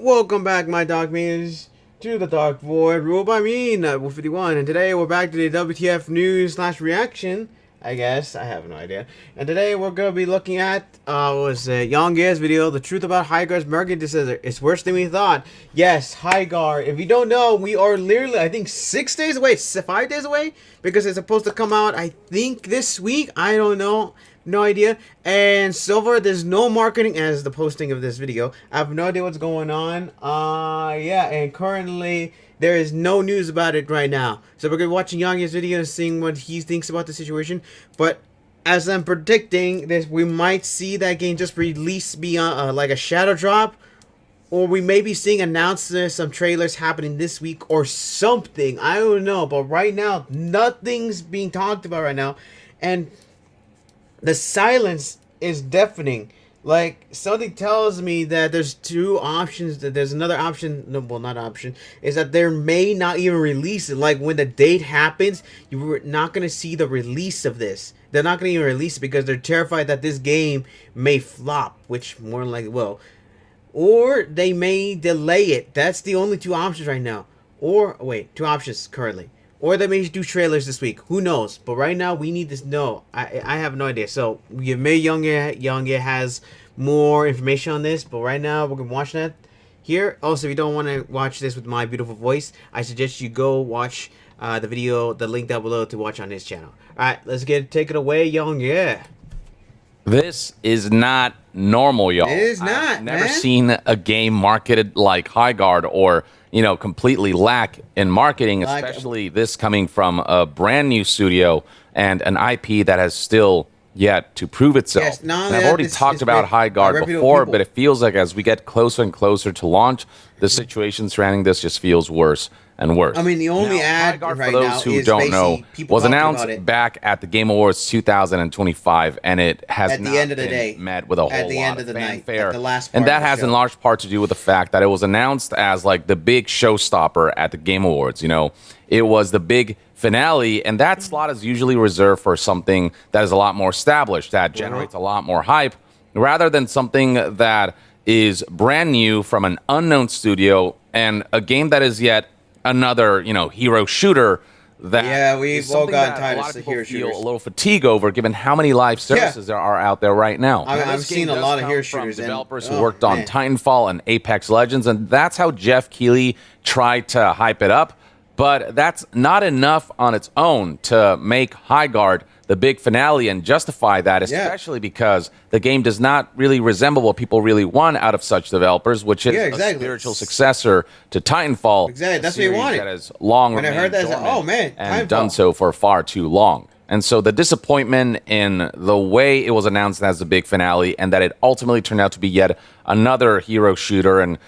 Welcome back, my dog mates, to the Dark Void, ruled by me, Nutbull51, and today we're back to the WTF news slash reaction, I guess, I have no idea, and today we're going to be looking at, YongYea's video, The Truth About Highguard's Market Decision. It's worse than we thought. Yes, Highguard, if you don't know, we are literally, I think, 6 days away, 5 days away, because it's supposed to come out, I think, this week, I don't know. No idea. And so far, there's no marketing as the posting of this video. I have no idea what's going on. Yeah, and currently there is no news about it right now. So we're gonna be watching YongYea's video and seeing what he thinks about the situation. But as I'm predicting, this we might see that game just released beyond like a shadow drop, or we may be seeing announcements, some trailers happening this week or something. I don't know. But right now, nothing's being talked about right now, and the silence is deafening. Like, something tells me that there's two options, that there's another option, no, well, not option, is that they may not even release it. Like, when the date happens, you're not going to see the release of this. They're not going to even release it because they're terrified that this game may flop, which more than likely will. Or they may delay it. That's the only two options right now. Or, wait, two options currently. Or they may do trailers this week. Who knows? But right now, we need to know. I have no idea. So, we may YongYea has more information on this. But right now, we're going to watch that here. Also, if you don't want to watch this with my beautiful voice, I suggest you go watch the video, the link down below to watch on his channel. Alright, let's take it away, YongYea. This is not normal, y'all. It is not, I've never man. seen a game marketed like Highguard or, you know, completely lack in marketing, especially this coming from a brand new studio and an IP that has still yet to prove itself. Yes, and I've already talked about Highguard before, but it feels like as we get closer and closer to launch, the situation surrounding this just feels worse and worse. I mean, the only ad Highguard, right for now those who is don't know, people was talking announced about it back at the Game Awards 2025, and it has at not the end of the been day, met with a whole at the lot end of the night, fanfare. at the last part and that of the has show. in large part to do with the fact that it was announced as like the big showstopper at the Game Awards. You know, it was the big finale, and that slot is usually reserved for something that is a lot more established, that generates a lot more hype, rather than something that is brand new from an unknown studio and a game that is yet another, you know, hero shooter that we've all gotten tired of the hero shooters. A little fatigue over, given how many live services there are out there right now. I've seen a lot of hero shooters. Developers who worked on Titanfall and Apex Legends, and that's how Jeff Keighley tried to hype it up. But that's not enough on its own to make Highguard the big finale and justify that, especially because the game does not really resemble what people really want out of such developers, which is a spiritual successor to Titanfall. Exactly, that's what you wanted. That has long when I heard that, I said, oh man, and done so for far too long. And so the disappointment in the way it was announced as the big finale, and that it ultimately turned out to be yet another hero shooter, and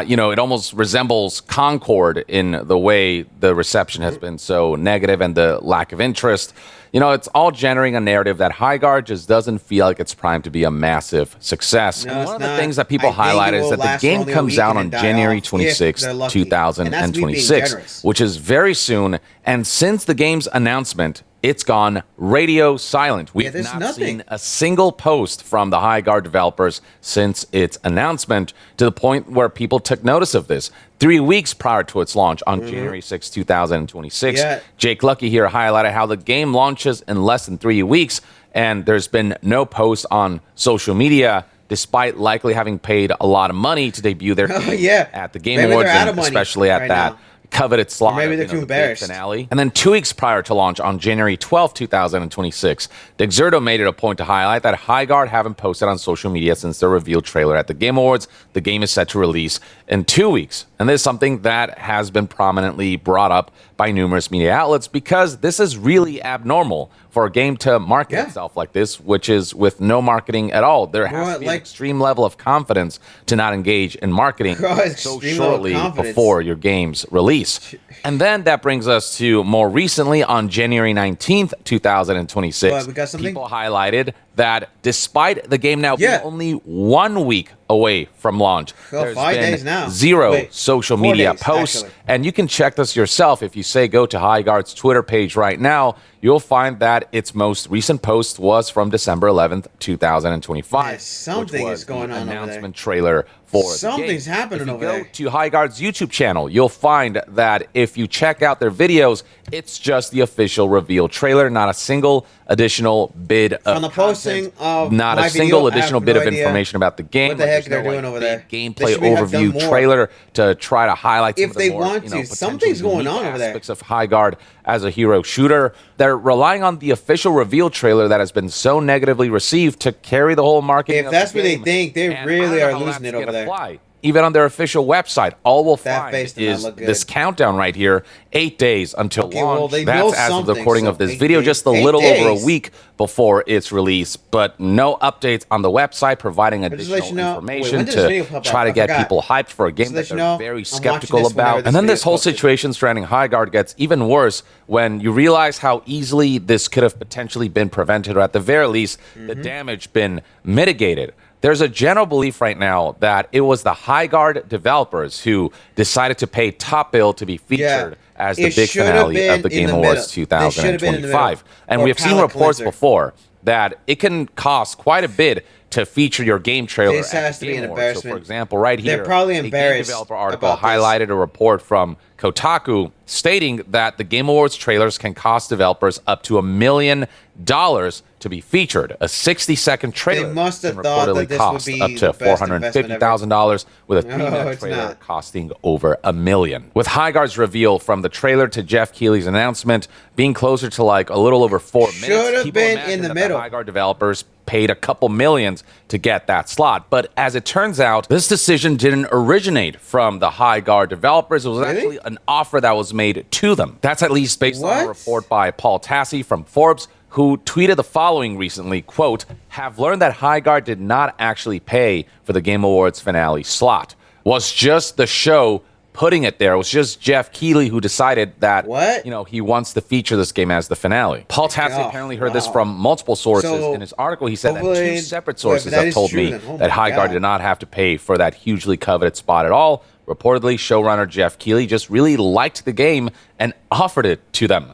you know, it almost resembles Concord in the way the reception has been so negative and the lack of interest. You know, it's all generating a narrative that Highguard just doesn't feel like it's primed to be a massive success. And one of the things that people highlight is that the game comes out on January 26th, 2026, which is very soon. And since the game's announcement, it's gone radio silent. We have not seen a single post from the Highguard developers since its announcement, to the point where people took notice of this. 3 weeks prior to its launch on January 6, 2026, Jake Lucky here highlighted how the game launches in less than 3 weeks, and there's been no post on social media, despite likely having paid a lot of money to debut their game at the Game Awards, and especially at that coveted slot. Maybe they're too embarrassed. Finale. And then 2 weeks prior to launch on January 12, 2026, Dexerto made it a point to highlight that Highguard haven't posted on social media since their reveal trailer at the Game Awards. The game is set to release in 2 weeks. And this is something that has been prominently brought up by numerous media outlets, because this is really abnormal for a game to market itself like this, which is with no marketing at all. There has to be an extreme level of confidence to not engage in marketing so shortly before your game's release. And then that brings us to more recently on January 19th, 2026. People highlighted that despite the game now being only 1 week away from launch, there's 5 been days now. zero social media posts. And you can check this yourself. If you say go to Highguard's Twitter page right now, you'll find that its most recent post was from December 11th, 2025. Something is going on over there. Announcement trailer for Something's the game. happening over there. If you go to Highguard's YouTube channel, you'll find that if you check out their videos, it's just the official reveal trailer, not a single additional bit of From the posting of not my a single video, I additional have bit no of idea information about the game. what the heck There's they're doing over there. Gameplay They should have done overview more. trailer to try to highlight some If of the they more, want to. Something's potentially going on unique over there. aspects of Highguard as a hero shooter. They're relying on the official reveal trailer that has been so negatively received to carry the whole marketing. If of that's the what they game. think, they And really I are don't know how losing that's it over gonna there. fly. Even on their official website, all we'll That find face did not is look good. this countdown right here, 8 days until Okay, well, launch. they know That's as of the something, recording so of this 8 video, days. just a 8 little over a days. week before its release, but no updates on the website providing just additional let you know- information when did this video to pop try up? to I get forgot. people hyped for a game Just that let you they're know, very I'm skeptical watching this whenever about. this And then video this whole is posted. situation surrounding Highguard gets even worse when you realize how easily this could have potentially been prevented, or at the very least, the damage been mitigated. There's a general belief right now that it was the Highguard developers who decided to pay top bill to be featured as the It big should have finale been of the in Game the Awards middle. They should have been in the 2025. middle. And Or we've seen palate reports cleanser. before that it can cost quite a bit to feature your game trailer This at has to be Game an Awards. So, embarrassment. for example, right here, They're probably a game embarrassed developer article about this. highlighted a report from Kotaku stating that the Game Awards trailers can cost developers up to $1 million to be featured. A 60-second trailer must have can thought reportedly that this would cost be up the to best investment ever. $450,000, with a No, 3-minute it's trailer not. costing over $1 million. With Highguard's reveal from the trailer to Jeff Keighley's announcement being closer to like a little over 4 minutes, Should have people been imagine in the that middle. Highguard developers paid a couple millions to get that slot. But as it turns out, this decision didn't originate from the Highguard developers. It was Really? actually an offer that was made to them. That's at least based on a What? report by Paul Tassi from Forbes, who tweeted the following recently, quote, "Have learned that Highguard did not actually pay for the Game Awards finale slot. Was just the show putting it there. It was just Jeff Keighley who decided that, What? he wants to feature this game as the finale." Paul Tassi Oh, apparently heard this wow. from multiple sources. So, In his article, he said that hopefully- two separate well, if sources that have is told true, me then, oh that my Highguard God. did not have to pay for that hugely coveted spot at all. Reportedly, showrunner Jeff Keighley just really liked the game and offered it to them.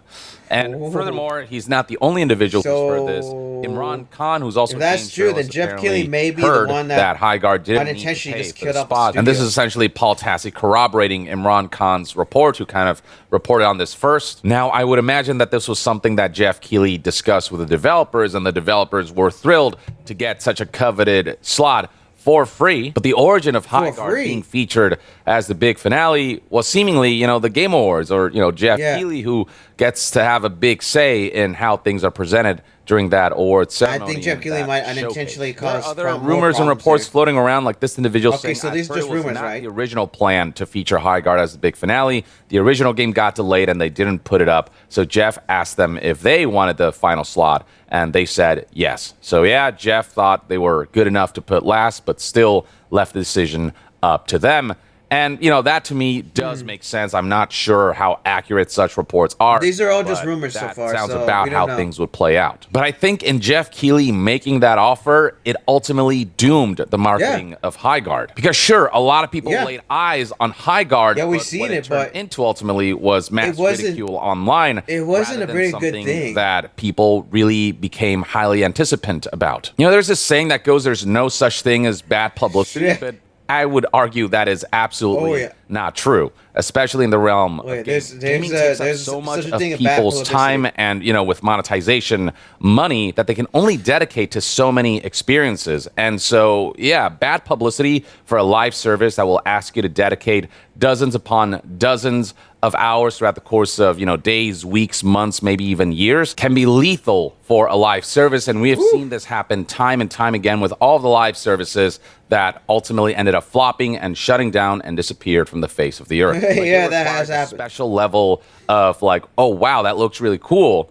And Ooh. furthermore, he's not the only individual who's heard this. So, Imran Khan, who's also if a that's game true, then journalist, Jeff apparently Keighley may be the heard one that Highguard didn't need to unintentionally pay just for killed the off the spot. And this studio. is essentially Paul Tassi corroborating Imran Khan's report, who kind of reported on this first. Now, I would imagine that this was something that Jeff Keighley discussed with the developers, and the developers were thrilled to get such a coveted slot for free. But the origin of Highguard free. being featured as the big finale was seemingly, the Game Awards, or, Jeff Yeah. Keighley, who gets to have a big say in how things are presented during that awards ceremony. think Jeff and Keighley that might showcase. unintentionally There are cause other more rumors and problems reports here. floating around, like this individual Okay, saying, so "At these are first just it was rumors, not right? the original plan to feature Highguard as the big finale. The original game got delayed and they didn't put it up. So Jeff asked them if they wanted the final slot, and they said yes. So yeah, Jeff thought they were good enough to put last, but still left the decision up to them. And, that to me does make sense. I'm not sure how accurate such reports are. These are all just but rumors so that far, sounds so about we don't how know. things would play out. But I think in Jeff Keighley making that offer, it ultimately doomed the marketing of Highguard. Because sure, a lot of people Yeah. laid eyes on Highguard. Yeah, we've but seen what it, turned but into ultimately was mass wasn't- ridicule online. it wasn't rather a than very good something thing. that people really became highly anticipant about. There's this saying that goes, "There's no such thing as bad publicity," Yeah. but I would argue that is absolutely Oh, yeah. not true, especially in the realm of Wait, games. there's Gaming a- takes up there's so much such a of thing as bad people's publicity. time and, with monetization money that they can only dedicate to so many experiences. And so, yeah, bad publicity for a live service that will ask you to dedicate dozens upon dozens of hours throughout the course of, days, weeks, months, maybe even years, can be lethal for a live service. And we have seen this happen time and time again with all the live services that ultimately ended up flopping and shutting down and disappeared from the face of the earth. Like, it Yeah, that has requires a happened. special level of like, oh wow, that looks really cool,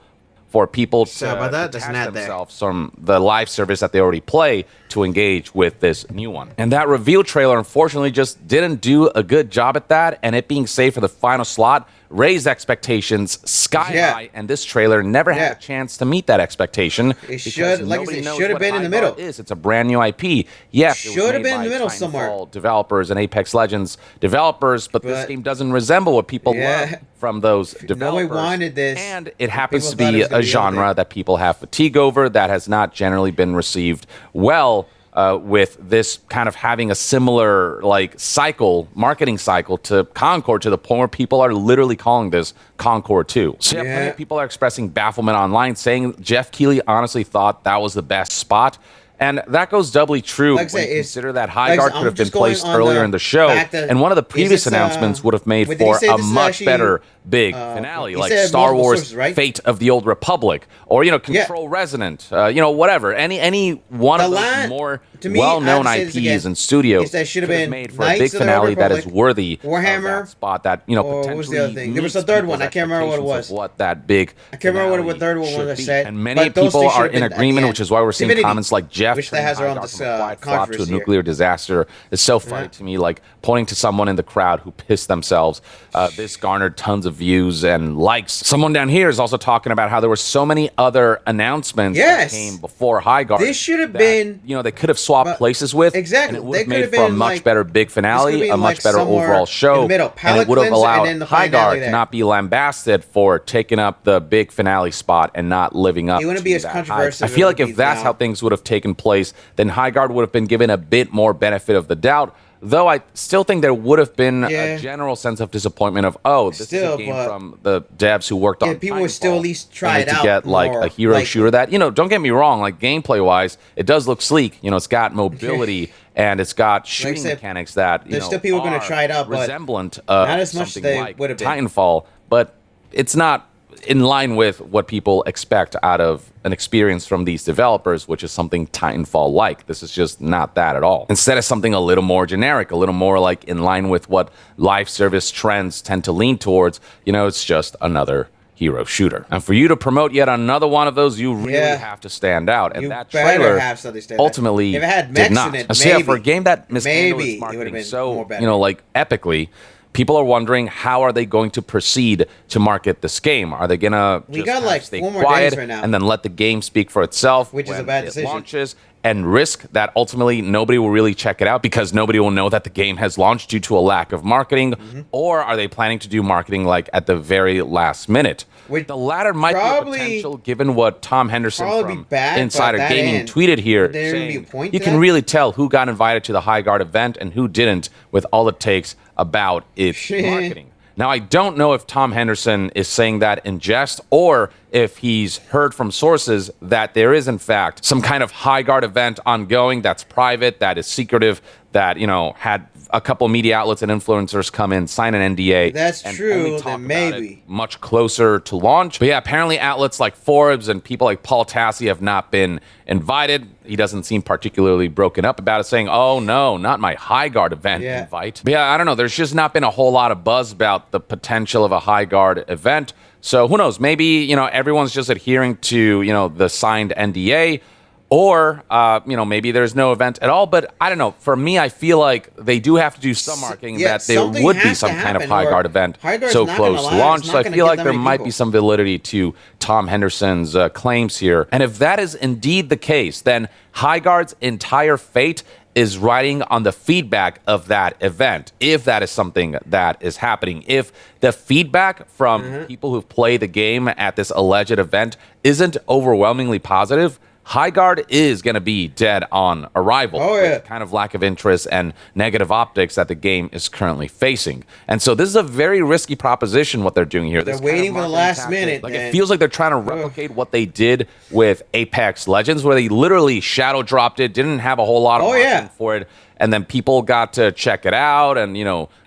for people to Sorry about that, that's detach an ad there. themselves from the live service that they already play to engage with this new one. And that reveal trailer, unfortunately, just didn't do a good job at that. And it being saved for the final slot raised expectations sky Yeah. high. And this trailer never had Yeah. a chance to meet that expectation. It because should- like I nobody said, knows should have what been in the Highguard middle. It's a brand new IP. Yes, it was Should have made been in by the middle Titanfall somewhere. developers and Apex Legends developers, but this But- game doesn't resemble what people Yeah. love from those Nobody developers. wanted this. And it happens People to thought it be was gonna a be genre something. that people have fatigue over, that has not generally been received well with this kind of having a similar marketing cycle to Concord, to the point where people are literally calling this Concord 2. So yeah, plenty of people are expressing bafflement online, saying Jeff Keighley honestly thought that was the best spot. And that goes doubly true when you consider that Highguard could have been placed earlier in the show, and one of the previous announcements would have made for a much better big finale, like Star Wars Fate of the Old Republic, or, Control Resonant, whatever. Any one of those more well-known IPs and studios that should have been made for a big finale that is worthy Warhammer of that spot that, potentially what was the other thing? There was a third one. I can't remember what it was. What that big I can't remember what the third one was I said. And many people are in agreement, which is why we're seeing comments like Jeff which that has their own flop to a nuclear disaster. It's so funny to me, like pointing to someone in the crowd who pissed themselves. This garnered tons of views and likes. Someone down here is also talking about how there were so many other announcements that came before Highguard. This should have been, they could have swapped places with. Exactly. And it would have made for a much better big finale, a much better overall show, and it would have allowed Highguard to not be lambasted for taking up the big finale spot and not living up to that. I feel like if that's how things would have taken place, then Highguard would have been given a bit more benefit of the doubt. Though I still think there would have been a general sense of disappointment of, this is a game from the devs who worked on people would still at least try it out to get like a hero shooter that, don't get me wrong, like gameplay wise, it does look sleek. It's got mobility and it's got shooting mechanics that there's still people going to try it out, but resemblant not as much as they would have been. Titanfall, but it's not in line with what people expect out of an experience from these developers, which is something Titanfall-like. This is just not that at all. Instead of something a little more generic, a little more like in line with what live service trends tend to lean towards, it's just another hero shooter. And for you to promote yet another one of those, you really have to stand out. And that trailer ultimately did not. So for a game that mishandled its marketing so, epically, people are wondering, how are they going to proceed to market this game? Are they going to just stay quiet and then let the game speak for itself, which is a bad decision, launches, and risk that ultimately nobody will really check it out because nobody will know that the game has launched due to a lack of marketing? Or are they planning to do marketing like at the very last minute? The latter might be a potential, given what Tom Henderson from Insider Gaming tweeted here, saying you can really tell who got invited to the Highguard event and who didn't with all it takes about its marketing. Now, I don't know if Tom Henderson is saying that in jest or if he's heard from sources that there is, in fact, some kind of Highguard event ongoing that's private, that is secretive, that, had a couple media outlets and influencers come in, sign an NDA. That's true, then maybe. Much closer to launch. But yeah, apparently outlets like Forbes and people like Paul Tassi have not been invited. He doesn't seem particularly broken up about it, saying, oh no, not my Highguard event invite. But yeah, I don't know. There's just not been a whole lot of buzz about the potential of a Highguard event. So who knows? Maybe, everyone's just adhering to, the signed NDA. Or, maybe there's no event at all. But I don't know. For me, I feel like they do have to do some marketing that there would be some kind of Highguard event so close to launch. So I feel like there might be some validity to Tom Henderson's claims here. And if that is indeed the case, then Highguard's entire fate is riding on the feedback of that event. If that is something that is happening, if the feedback from people who've played the game at this alleged event isn't overwhelmingly positive, Highguard is going to be dead on arrival with the kind of lack of interest and negative optics that the game is currently facing. And so this is a very risky proposition, what they're doing here. They're waiting for the last minute. Like, it feels like they're trying to replicate what they did with Apex Legends, where they literally shadow dropped it, didn't have a whole lot of marketing for it, and then people got to check it out and,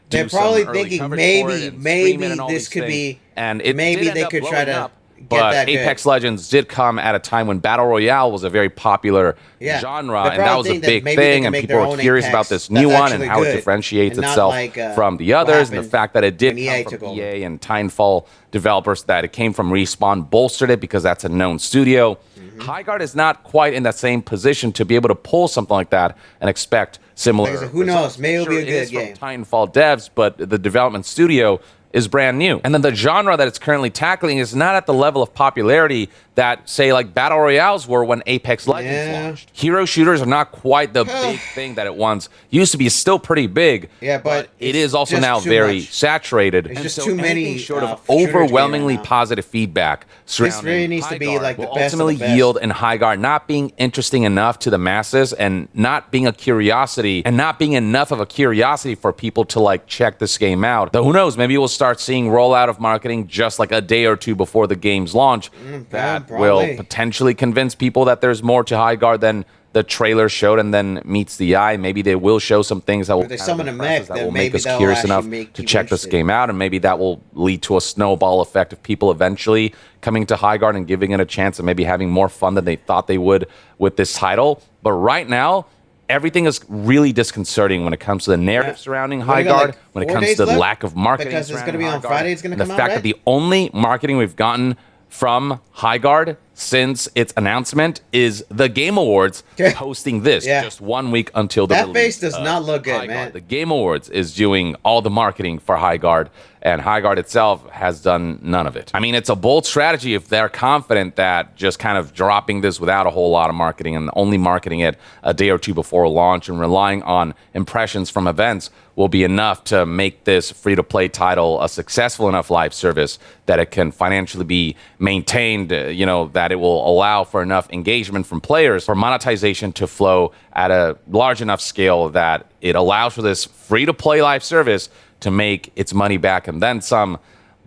they're probably thinking maybe this could be, and it maybe they could try to But Apex Legends did come at a time when Battle Royale was a very popular genre, and that was a big thing, and people were curious about this new one and how it differentiates itself from the others, and the fact that it did come from EA and Titanfall developers, that it came from Respawn bolstered it because that's a known studio. Highguard is not quite in that same position to be able to pull something like that and expect similar. Who knows? Maybe it'll be a good game. From Titanfall devs, but the development studio is brand new. And then the genre that it's currently tackling is not at the level of popularity that, say, like Battle Royales were when Apex Legends launched. Hero shooters are not quite the big thing that it once used to be. It's still pretty big, but it is also now very saturated. It's just too many short of overwhelmingly positive feedback surrounding this really needs to be like the best ultimately of the best. yield in Highguard not being interesting enough to the masses and not being a curiosity and not being enough of a curiosity for people to like check this game out. Though who knows, maybe we'll start seeing rollout of marketing just like a day or two before the game's launch that will potentially convince people that there's more to Highguard than the trailer showed and then meets the eye. Maybe they will show some things that will, make us curious enough to check this game out, and maybe that will lead to a snowball effect of people eventually coming to Highguard and giving it a chance and maybe having more fun than they thought they would with this title. But right now, everything is really disconcerting when it comes to the narrative surrounding Highguard, when it comes to the lack of marketing. Because it's going to be on Friday, it's going to come out, the fact that the only marketing we've gotten from Highguard since its announcement is the Game Awards hosting this just 1 week until the release. That face does not look good, man. The Game Awards is doing all the marketing for Highguard, and Highguard itself has done none of it. I mean, it's a bold strategy if they're confident that just kind of dropping this without a whole lot of marketing and only marketing it a day or two before launch and relying on impressions from events will be enough to make this free-to-play title a successful enough live service that it can financially be maintained, that it will allow for enough engagement from players for monetization to flow at a large enough scale that it allows for this free-to-play live service to make its money back and then some.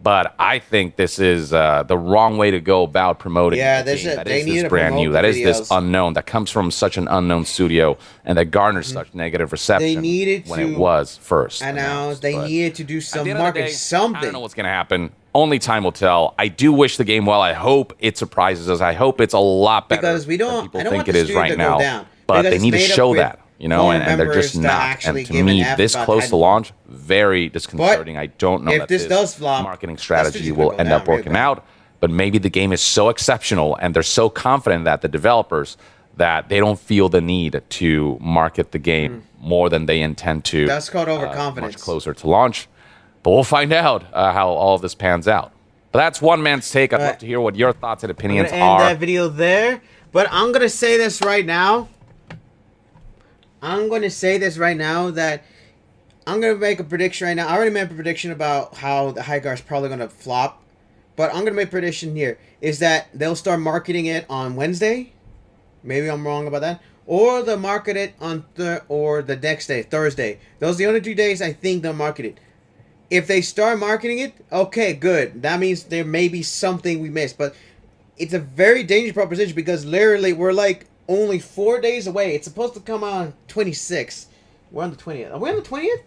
But I think this is the wrong way to go about promoting the game. That is this brand new. That is this unknown. That comes from such an unknown studio and that garners such negative reception when it was first announced. They needed to do some marketing, something. I don't know what's going to happen. Only time will tell. I do wish the game well. I hope it surprises us. I hope it's a lot better because we don't, than people think it is right now. But they need to show that. And they're just not. And to me, this close to launch, very disconcerting. I don't know that this marketing strategy will end up working out. But maybe the game is so exceptional and they're so confident that the developers that they don't feel the need to market the game more than they intend to. That's called overconfidence. Much closer to launch. But we'll find out how all of this pans out. But that's one man's take. I'd love to hear what your thoughts and opinions are. I'm going to end that video there. But I'm going to say this right now. that I'm going to make a prediction right now. I already made a prediction about how the Highguard's probably going to flop. But I'm going to make a prediction here. Is that they'll start marketing it on Wednesday. Maybe I'm wrong about that. Or they'll market it on the next day, Thursday. Those are the only 2 days I think they'll market it. If they start marketing it, okay, good. That means there may be something we missed. But it's a very dangerous proposition because literally we're like only 4 days away. It's supposed to come out on 26th. We're on the 20th. Are we on the 20th?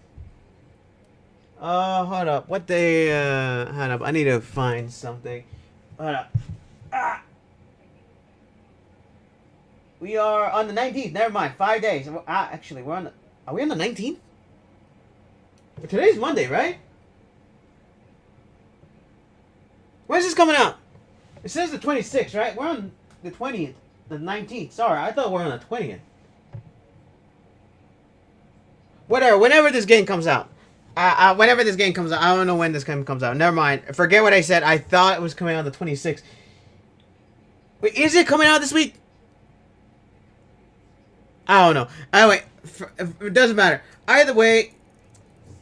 Hold up. What day? Hold up. I need to find something. Hold up. We are on the 19th. Never mind. 5 days. Actually, we're on the... Are we on the 19th? Today's Monday, right? When's this coming out? It says the 26th, right? We're on the 20th. The 19th. Sorry, I thought we were on the 20th. Whatever. Whenever this game comes out. Whenever this game comes out. I don't know when this game comes out. Never mind. Forget what I said. I thought it was coming out on the 26th. Wait, is it coming out this week? I don't know. Anyway, it doesn't matter. Either way,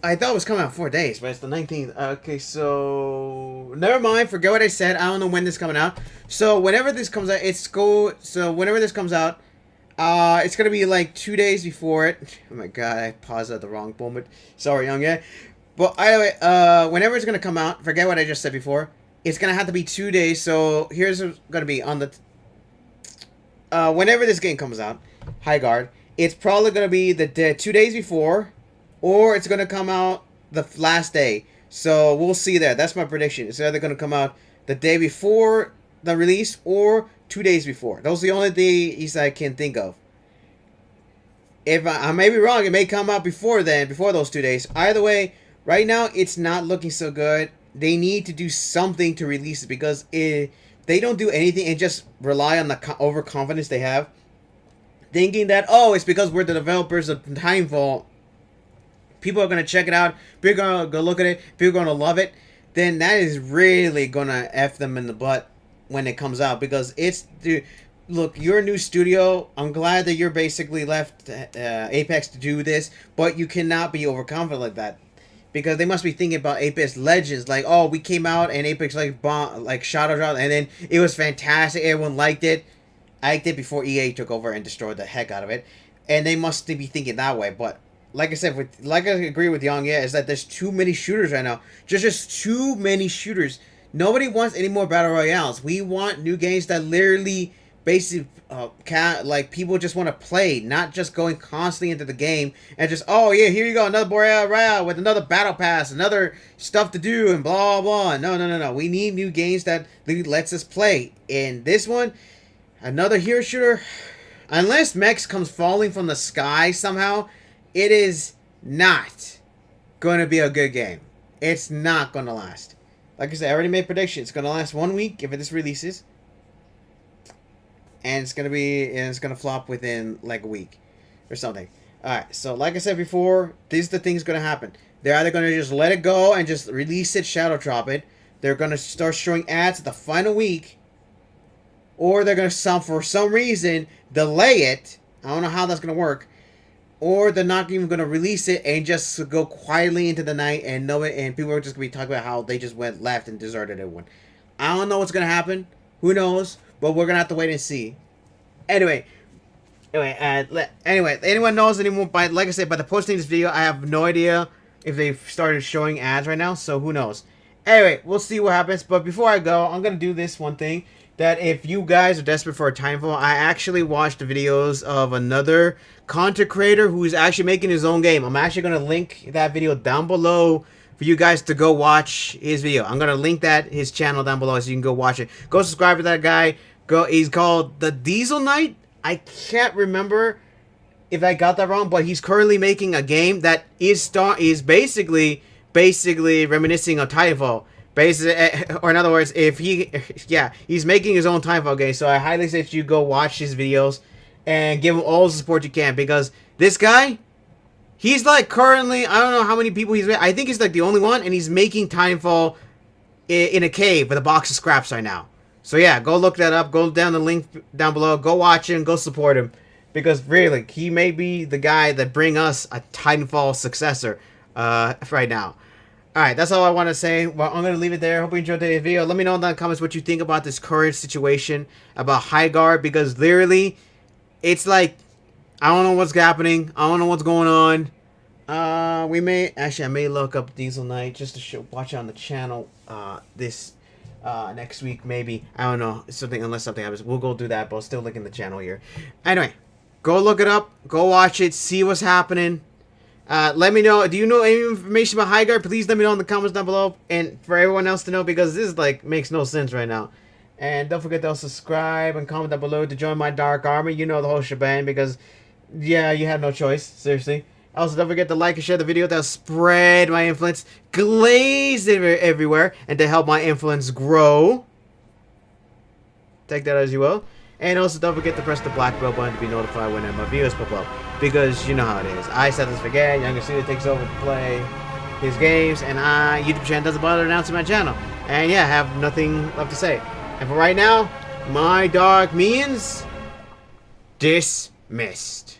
I thought it was coming out 4 days, but it's the 19th. Okay, so... Never mind. Forget what I said. I don't know when this is coming out. So, whenever this comes out, whenever this comes out, it's going to be like 2 days before it. Oh my god, I paused at the wrong moment. Sorry, YongYea. But anyway, whenever it's going to come out, forget what I just said before. It's going to have to be 2 days. So, here's what's going to be on the... whenever this game comes out, Highguard, it's probably going to be the 2 days before... Or it's going to come out the last day. So we'll see there. That's my prediction. It's either going to come out the day before the release or 2 days before. Those are the only days I can think of. If I may be wrong, it may come out before then, before those 2 days. Either way, right now it's not looking so good. They need to do something to release it because if they don't do anything and just rely on the overconfidence they have, thinking that, oh, it's because we're the developers of Timefall. People are going to check it out. People are going to go look at it. People are going to love it. then that is really gonna F them in the butt when it comes out, because it's look, you're a new studio. I'm glad that you're basically left Apex to do this, but you cannot be overconfident like that, because they must be thinking about Apex Legends, like, oh, we came out and Apex like shadow dropped, and then it was fantastic. Everyone liked it. I liked it before EA took over and destroyed the heck out of it, and they must be thinking that way. But like I said, I agree with YongYea, is that there's too many shooters right now. Just too many shooters. Nobody wants any more battle royales. We want new games that literally, basically, like, people just want to play, not just going constantly into the game and just, oh yeah, here you go, another royale with another battle pass, another stuff to do, and blah blah. No. We need new games that lets us play. In this one, another hero shooter, unless Mex comes falling from the sky somehow, it is not going to be a good game. It's not going to last. Like I said, I already made predictions. It's going to last 1 week if this releases, and it's gonna flop within like a week or something. Alright, so like I said before, these are the things gonna happen. They're either gonna just let it go and just release it, shadow drop it. They're gonna start showing ads at the final week, or they're gonna for some reason delay it. I don't know how that's gonna work. Or they're not even gonna release it and just go quietly into the night, and people are just gonna be talking about how they just went left and deserted everyone. I don't know what's gonna happen. Who knows? But we're gonna have to wait and see. Anyway, anyone knows anymore? Like I said, by the posting this video, I have no idea if they've started showing ads right now. So who knows? Anyway, we'll see what happens. But before I go, I'm gonna do this one thing. That if you guys are desperate for a Timefall, I actually watched the videos of another content creator who's actually making his own game. I'm actually gonna link that video down below for you guys to go watch his video. I'm gonna link his channel down below so you can go watch it. Go subscribe to that guy. He's called the Diesel Knight. I can't remember if I got that wrong, but he's currently making a game that is basically reminiscing of Titanfall. Or in other words, he's making his own Titanfall game. So I highly suggest you go watch his videos and give him all the support you can, because this guy, he's like currently, I don't know how many people he's made. I think he's like the only one, and he's making Titanfall in a cave with a box of scraps right now. So yeah, go look that up. Go down the link down below. Go watch him. Go support him, because really, he may be the guy that bring us a Titanfall successor right now. All right, that's all I want to say. Well, I'm going to leave it there. Hope you enjoyed today's video. Let me know in the comments what you think about this current situation about Highguard, because literally, it's like, I don't know what's happening. I don't know what's going on. I may look up Diesel Knight just to watch it on the channel this next week, maybe. I don't know. Unless something happens. We'll go do that, but I'll still link in the channel here. Anyway, go look it up. Go watch it. See what's happening. Let me know. Do you know any information about Highguard? Please let me know in the comments down below. And for everyone else to know, because this like makes no sense right now. And don't forget to subscribe and comment down below to join my Dark Army. You know the whole shebang, because yeah, you have no choice. Seriously. Also, don't forget to like and share the video. That'll spread my influence, glaze everywhere, and to help my influence grow. Take that as you will. And also, don't forget to press the black bell button to be notified when my videos pop up. Because you know how it is. I said this forget. YongYea takes over to play his games, and YouTube channel doesn't bother announcing my channel. And yeah, I have nothing left to say. And for right now, my dark means dismissed.